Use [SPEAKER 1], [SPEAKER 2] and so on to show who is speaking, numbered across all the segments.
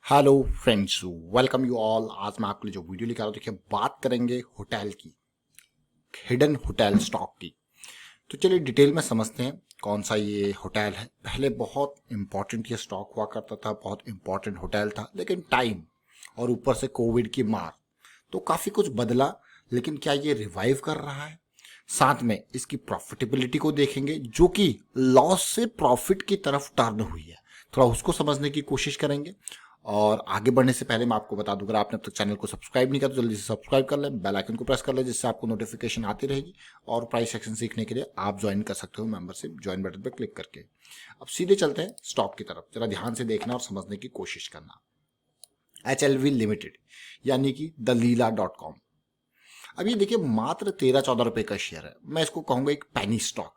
[SPEAKER 1] Hello friends, welcome you all. आज मैं आपके लिए जो वीडियो लेकर आया हूं, देखिए बात करेंगे होटल की, हिडन होटल स्टॉक की। तो चलिए डिटेल में समझते हैं कौन सा ये होटल है। पहले बहुत इंपॉर्टेंट ये स्टॉक हुआ करता था, बहुत इंपॉर्टेंट होटल था, लेकिन टाइम और ऊपर से कोविड की मार तो काफ़ी कुछ बदला। लेकिन क्या ये रिवाइव कर रहा है? साथ में इसकी प्रॉफिटेबिलिटी को देखेंगे, जो कि लॉस से प्रॉफिट की तरफ टर्न हुई है। थोड़ा उसको समझने की कोशिश करेंगे। और आगे बढ़ने से पहले मैं आपको बता दूं, अगर आपने अब तक चैनल को सब्सक्राइब नहीं किया तो जल्दी से सब्सक्राइब कर लें, बेल आइकन को प्रेस कर लें, जिससे आपको नोटिफिकेशन आती रहेगी। और प्राइस सेक्शन सीखने के लिए आप ज्वाइन कर सकते हो मेंबरशिप, ज्वाइन बटन पर क्लिक करके। अब सीधे चलते हैं स्टॉक की तरफ। जरा ध्यान से देखना और समझने की कोशिश करना। HLV लिमिटेड यानी कि दलीला.com। अब ये देखिए मात्र 13-14 रुपए का शेयर है। मैं इसको कहूंगा एक पैनी स्टॉक।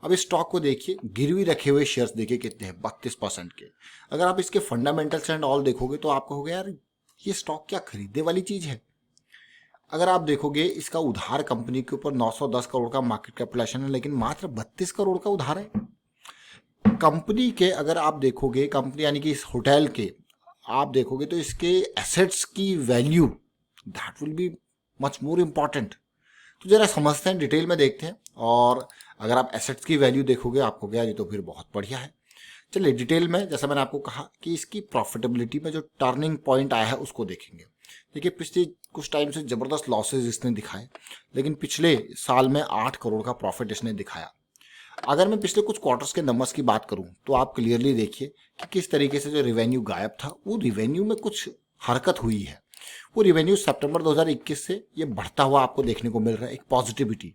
[SPEAKER 1] अब इस स्टॉक को देखिए, गिरवी रखे हुए शेयर्स देखिए कितने हैं, 32% के। अगर आप इसके फंडामेंटल्स एंड ऑल देखोगे तो आपको होगा यार ये स्टॉक क्या खरीदने वाली चीज है। अगर आप देखोगे इसका उधार कंपनी के ऊपर 910 करोड़ का मार्केट कैपिटलाइजेशन है, लेकिन मात्र 32 करोड़ का उधार है कंपनी के। अगर आप देखोगे कंपनी यानी कि इस होटल के, आप देखोगे तो इसके एसेट्स की value that will be much more important. तो जरा समझते हैं, डिटेल में देखते हैं। और अगर आप एसेट्स की वैल्यू देखोगे आपको क्या, ये तो फिर बहुत बढ़िया है। चलिए डिटेल में, जैसा मैंने आपको कहा कि इसकी प्रॉफिटेबिलिटी में जो टर्निंग पॉइंट आया है उसको देखेंगे। देखिए पिछले कुछ टाइम से जबरदस्त लॉसेज इसने दिखाए, लेकिन पिछले साल में 8 करोड़ का प्रॉफिट इसने दिखाया। अगर मैं पिछले कुछ क्वार्टर्स के नंबर्स की बात करूं तो आप क्लियरली देखिए कि किस तरीके से जो रिवेन्यू गायब था, वो रिवेन्यू में कुछ हरकत हुई है। वो रिवेन्यू सितंबर 2021 से ये बढ़ता हुआ आपको देखने को मिल रहा है। एक पॉजिटिविटी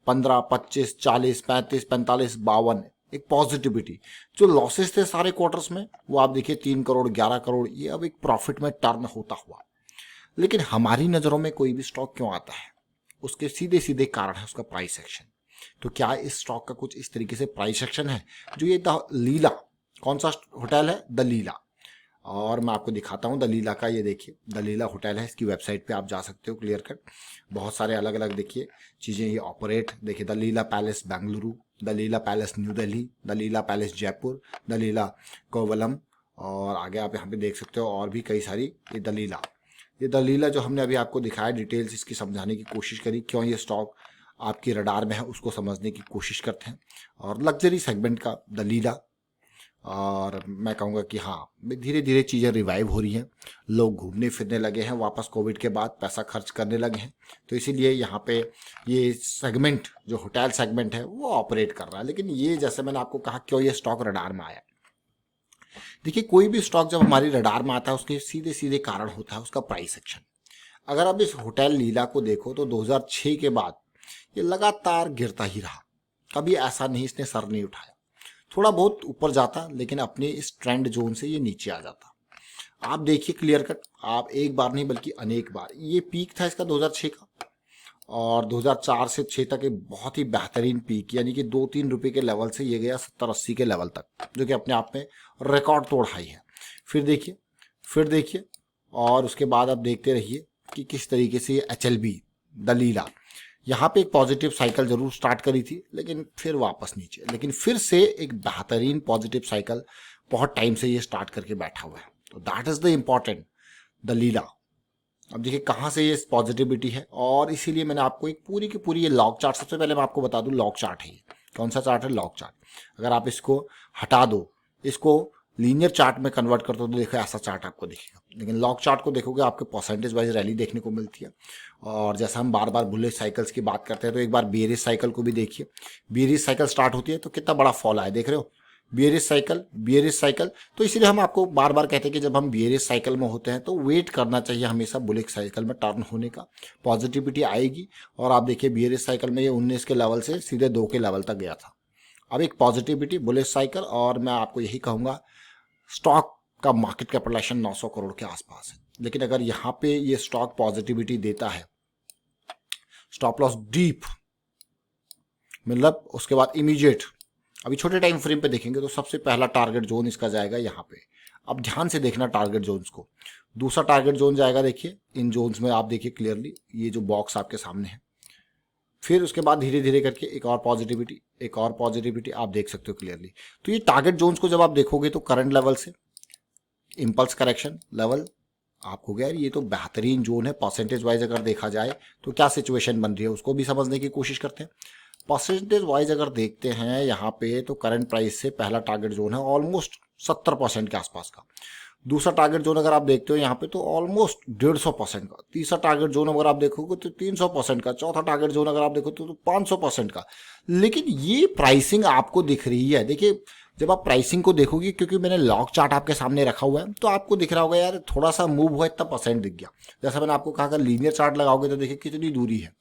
[SPEAKER 1] 15, 25, 40, 35, 45, 52, एक पॉजिटिविटी। जो लॉसेस थे सारे क्वार्टर्स में, वो आप देखिए 3 करोड़, 11 करोड़, ये अब एक प्रॉफिट में टर्न होता हुआ। लेकिन हमारी नजरों में कोई भी स्टॉक क्यों आता है, उसके सीधे सीधे कारण है उसका प्राइस एक्शन। तो क्या इस स्टॉक का कुछ इस तरीके से प्राइस एक्शन है? जो ये द लीला, कौन सा होटल है? द लीला। और मैं आपको दिखाता हूँ दलीला का। ये देखिए दलीला होटल है, इसकी वेबसाइट पे आप जा सकते हो, क्लियर कट। बहुत सारे अलग अलग देखिए चीज़ें ये ऑपरेट। देखिए Delilah palace Bengaluru, Delilah palace new Delhi, Delilah palace Jaipur, Delilah Kovalam, और आगे आप यहाँ पे देख सकते हो और भी कई सारी। ये दलीला जो हमने अभी आपको दिखाया, डिटेल्स इसकी समझाने की कोशिश करी, क्यों ये स्टॉक आपकी रडार में है उसको समझने की कोशिश करते हैं। और लग्जरी सेगमेंट का दलीला। और मैं कहूँगा कि हाँ, धीरे धीरे चीज़ें रिवाइव हो रही हैं, लोग घूमने फिरने लगे हैं वापस, कोविड के बाद पैसा खर्च करने लगे हैं। तो इसीलिए यहाँ पे ये सेगमेंट, जो होटल सेगमेंट है, वो ऑपरेट कर रहा है। लेकिन ये, जैसे मैंने आपको कहा, क्यों ये स्टॉक रडार में आया। देखिए कोई भी स्टॉक जब हमारी रडार में आता है, उसके सीधे सीधे कारण होता है उसका प्राइस एक्शन। अगर आप इस होटल लीला को देखो तो 2006 के बाद ये लगातार गिरता ही रहा। कभी ऐसा नहीं इसने सर नहीं उठाया। थोड़ा बहुत ऊपर जाता, लेकिन अपने इस ट्रेंड जोन से ये नीचे आ जाता। आप देखिए क्लियर कट, आप एक बार नहीं बल्कि अनेक बार। ये पीक था इसका 2006 का, और 2004 से 6 तक एक बहुत ही बेहतरीन पीक, यानी कि 2-3 रुपए के लेवल से ये गया 70-80 के लेवल तक, जो कि अपने आप में रिकॉर्ड तोड़ हाई है। फिर देखिए, फिर देखिए, और उसके बाद आप देखते रहिए कि किस तरीके से ये HLB दलीला यहाँ पे एक पॉजिटिव साइकिल जरूर स्टार्ट करी थी, लेकिन फिर वापस नीचे। लेकिन फिर से एक बेहतरीन पॉजिटिव साइकिल बहुत टाइम से ये स्टार्ट करके बैठा हुआ है। तो that is the important Delilah. अब देखिए कहाँ से ये पॉजिटिविटी है, और इसीलिए मैंने आपको एक पूरी की पूरी ये लॉग चार्ट, सबसे पहले मैं आपको बता दूं लॉग चार्ट है ये। कौन सा चार्ट है? Log chart. अगर आप इसको हटा दो, इसको लीनियर चार्ट में कन्वर्ट कर दो, तो देखो ऐसा चार्ट आपको दिखेगा। लेकिन लॉग चार्ट को देखोगे आपके परसेंटेज वाइज रैली देखने को मिलती है। और जैसा हम बार बार बुलिश साइकिल्स की बात करते हैं, तो एक बार बेरिश साइकिल को भी देखिए। बेरिश साइकिल स्टार्ट होती है तो कितना बड़ा फॉल आया, देख रहे हो? Bearish cycle, bearish cycle. तो इसीलिए हम आपको बार बार कहते हैं कि जब हम बियरिश साइकिल में होते हैं तो वेट करना चाहिए हमेशा बुलिश साइकिल में टर्न होने का। पॉजिटिविटी आएगी। और आप देखिए बियरिश साइकिल में ये 19 के लेवल से सीधे 2 के लेवल तक गया था। अब एक पॉजिटिविटी बुलिश साइकिल, और मैं आपको यही कहूंगा स्टॉक का मार्केट कैपिटलाइजेशन 900 करोड़ के आसपास है। लेकिन अगर यहाँ पे ये स्टॉक पॉजिटिविटी देता है, स्टॉप लॉस डीप, मतलब उसके बाद इमीडिएट, अभी छोटे टाइम फ्रेम पे देखेंगे तो सबसे पहला टारगेट जोन इसका जाएगा यहाँ पे। अब ध्यान से देखना टारगेट जोन्स को। दूसरा टारगेट जोन जाएगा, देखिए इन जोन्स में आप देखिए क्लियरली, ये जो बॉक्स आपके सामने है। फिर उसके बाद धीरे धीरे करके एक और पॉजिटिविटी, एक और पॉजिटिविटी, आप देख सकते हो क्लियरली। तो ये टारगेट जोन्स को जब आप देखोगे तो करंट लेवल से इम्पल्स करेक्शन लेवल आपको गया, ये तो बेहतरीन जोन है परसेंटेज वाइज अगर देखा जाए तो क्या सिचुएशन बन रही है उसको भी समझने की कोशिश करते हैं। परसेंटेज वाइज अगर देखते हैं यहाँ पे तो करंट प्राइस से पहला टारगेट जोन है ऑलमोस्ट 70% के आसपास का। दूसरा टारगेट जोन अगर आप देखते हो यहाँ पे तो ऑलमोस्ट 150% का। तीसरा टारगेट जोन अगर आप देखोगे तो 300% का। चौथा टारगेट जोन अगर आप देखो तो 500% का। लेकिन ये प्राइसिंग आपको दिख रही है, देखिए जब आप प्राइसिंग को देखोगे, क्योंकि मैंने लॉग चार्ट आपके सामने रखा हुआ है तो आपको दिख रहा होगा यार थोड़ा सा मूव हुआ इतना परसेंट दिख गया। जैसा मैंने आपको कहा अगर लीनियर चार्ट लगाओगे तो देखिए कितनी दूरी है।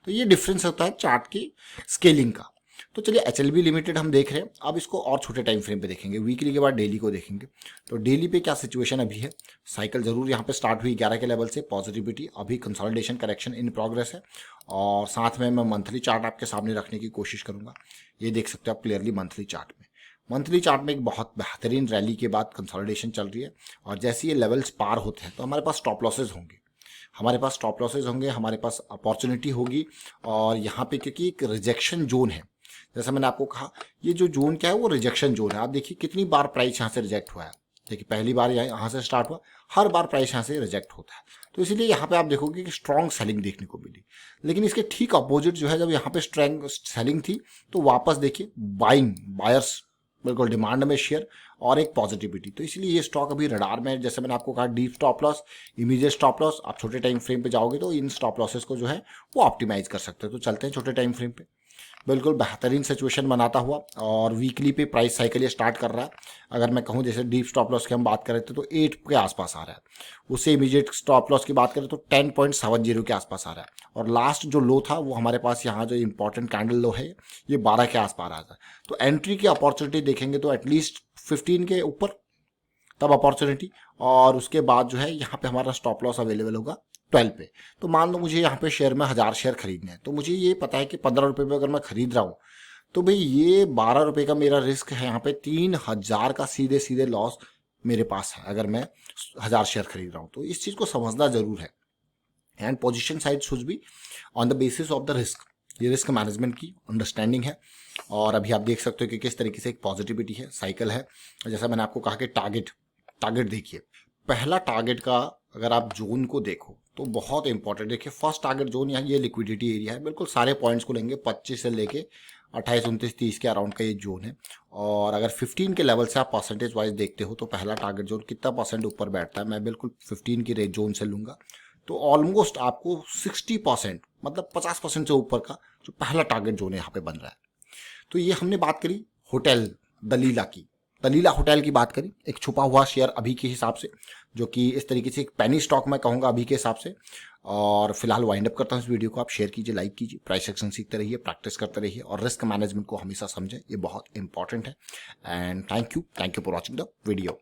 [SPEAKER 1] तो ये डिफरेंस होता है चार्ट की स्केलिंग का। तो चलिए HLB लिमिटेड हम देख रहे हैं, अब इसको और छोटे टाइम फ्रेम पे देखेंगे, वीकली के बाद डेली को देखेंगे। तो डेली पे क्या सिचुएशन अभी है, साइकिल जरूर यहाँ पे स्टार्ट हुई 11 के लेवल से, पॉजिटिविटी, अभी कंसोलिडेशन करेक्शन इन प्रोग्रेस है। और साथ में मैं मंथली चार्ट आपके सामने रखने की कोशिश करूंगा। ये देख सकते हो आप क्लियरली मंथली चार्ट में। मंथली चार्ट में एक बहुत बेहतरीन रैली के बाद कंसोलिडेशन चल रही है, और जैसे ये लेवल्स पार होते हैं तो हमारे पास स्टॉप लॉसेज होंगे, हमारे पास अपॉर्चुनिटी होगी। और यहाँ पे क्योंकि एक रिजेक्शन जोन है, जैसा मैंने आपको कहा ये जो जोन क्या है वो रिजेक्शन जोन है। आप देखिए कितनी बार प्राइस यहाँ से रिजेक्ट हुआ है। देखिए पहली बार यहाँ से स्टार्ट हुआ, हर बार प्राइस यहाँ से रिजेक्ट होता है। तो इसीलिए यहाँ पे आप देखोगे कि स्ट्रॉन्ग सेलिंग देखने को मिली। लेकिन इसके ठीक अपोजिट जो है, जब यहाँ पे स्ट्रॉन्ग सेलिंग थी तो वापस देखिए बायर्स बिल्कुल डिमांड में शेयर और एक पॉजिटिविटी। तो इसलिए ये स्टॉक अभी रडार में, जैसे मैंने आपको कहा deep stop loss, immediate stop loss, आप छोटे टाइम फ्रेम पे जाओगे तो इन स्टॉप लॉसेस को जो है वो ऑप्टिमाइज कर सकते हो। तो चलते हैं छोटे टाइम फ्रेम पे, बिल्कुल बेहतरीन सिचुएशन बनाता हुआ। और वीकली पे प्राइस साइकिल ये स्टार्ट कर रहा है। अगर मैं कहूँ जैसे डीप स्टॉप लॉस की हम बात करें तो 8 के आसपास आ रहा है, उससे इमीडिएट स्टॉप लॉस की बात करें तो 10.70 के आसपास आ रहा है। और लास्ट जो लो था वो हमारे पास यहाँ जो इंपॉर्टेंट कैंडल लो है ये 12 के आसपास आ रहा है। तो एंट्री की अपॉर्चुनिटी देखेंगे तो एटलीस्ट 15 के ऊपर तब अपॉर्चुनिटी, और उसके बाद जो है यहाँ पे हमारा स्टॉप लॉस अवेलेबल होगा 12 पे। तो मान लो मुझे यहाँ पे शेयर में 1000 शेयर खरीदने हैं, तो मुझे ये पता है कि 15 रुपये में अगर मैं खरीद रहा हूँ तो भाई ये 12 रुपये का मेरा रिस्क है, यहाँ पे 3000 का सीधे सीधे लॉस मेरे पास है अगर मैं 1000 शेयर खरीद रहा हूँ। तो इस चीज़ को समझना जरूर है। And position side should be on the basis of the risk, ये रिस्क मैनेजमेंट की अंडरस्टैंडिंग है। और अभी आप देख सकते हो कि किस तरीके से एक पॉजिटिविटी है, साइकिल है। जैसा मैंने आपको कहा कि टारगेट देखिए, पहला टारगेट का अगर आप जोन को देखो तो बहुत इंपॉर्टेंट, देखिए फर्स्ट टारगेट जोन यहाँ ये लिक्विडिटी एरिया है, बिल्कुल सारे पॉइंट्स को लेंगे 25 से लेके 28, 29, 30 के अराउंड का ये जोन है। और अगर 15 के लेवल से आप परसेंटेज वाइज देखते हो तो पहला टारगेट जोन कितना परसेंट ऊपर बैठता है, मैं बिल्कुल 15 की रेंज जोन से लूंगा तो ऑलमोस्ट आपको 60%, मतलब 50% से ऊपर का जो पहला टारगेट जोन यहाँ पे बन रहा है। तो ये हमने बात करी होटल दलीला होटल की बात करी, एक छुपा हुआ शेयर अभी के हिसाब से, जो कि इस तरीके से एक पेनी स्टॉक मैं कहूँगा अभी के हिसाब से। और फिलहाल वाइंड अप करता हूँ इस वीडियो को। आप शेयर कीजिए, लाइक कीजिए, प्राइस एक्शन सीखते रहिए, प्रैक्टिस करते रहिए, और रिस्क मैनेजमेंट को हमेशा समझें, ये बहुत इंपॉर्टेंट है। And thank you for watching the video.